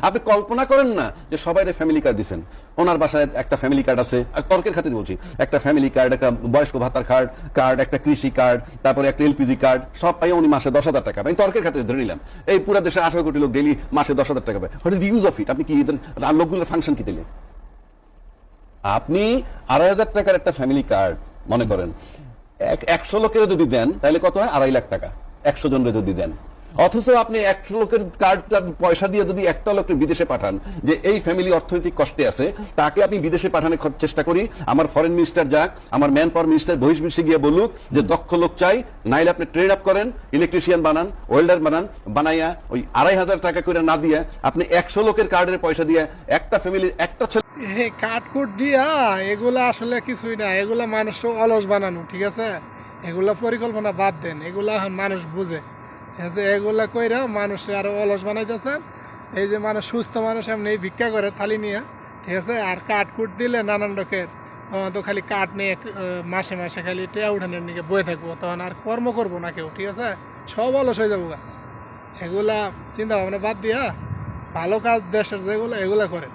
আপনি কল্পনা করেন না যে সবাই ফ্যামিলি কার্ড দিচ্ছেন। ওনার বাসায় একটা ফ্যামিলি কার্ড আছে, আর তর্কের খাতির বলছি, একটা ফ্যামিলি কার্ড, একটা বয়স্ক ভাতার কার্ড, একটা কৃষি কার্ড, তারপরে একটা এলপিজি কার্ড, সব পাই উনি মাসে 10,000 টাকা পায়। তর্কের খাতির ধরে নিলাম এই পুরো দেশে 18 কোটি লোক ডেইলি মাসে 10,000 টাকা পায়। What is the use of it? আপনি কি লোকগুলোর ফাংশন কি দিলে? আপনি 2,500 টাকার একটা ফ্যামিলি কার্ড মনে করেন 100 লোকের যদি দেন তাহলে কত হয়? 2.5 লাখ টাকা 100 জনের যদি দেন। অথচ আপনি 100 লোকের কার্ডটা পয়সা দিয়ে যদি একটা লোককে বিদেশে পাঠান, যে এই ফ্যামিলি অর্থনৈতিক কষ্টে আছে, তাকে আপনি বিদেশে পাঠানোর চেষ্টা করি, আমার ফরেন মিনিস্টার যাক, আমার ম্যান পাওয়ার মিনিস্টার বহির্বিশ্বে গিয়ে বলুক যে দক্ষ লোক চাই, নাইলে আপনি ট্রেন আপ করেন, ইলেকট্রিশিয়ান বানান, ওয়েল্ডার বানান, বানাইয়া ওই 2,500 টাকা করে না দিয়ে আপনি 100 লোকের কার্ডের পয়সা দিয়ে একটা ফ্যামিলির একটা ছেলে কাঠকুট দিয়া এগুলা আসলে কিছুই না, এগুলা মানুষটা অলস বানানো, ঠিক আছে? এগুলা পরিকল্পনা বাদ দেন, এগুলা এখন মানুষ বুঝে, ঠিক আছে? এগুলা কইরা মানুষ আরো অলস বানাইতেছে। এই যে মানুষ সুস্থ মানুষ এমনি ভিক্ষা করে থালি নিয়ে, ঠিক আছে? আর কাঠকুট দিলে নানান রকের, তখন তো খালি কাঠ নিয়ে মাসে মাসে খালি টেয়া উঠানের নিয়ে বয়ে থাকবো, তখন আর কর্ম করবো না কেউ, ঠিক আছে? সব অলস হয়ে যাবো গা। এগুলা চিন্তা ভাবনা বাদ দিয়া ভালো কাজ দেশের যেগুলো এগুলা করেন।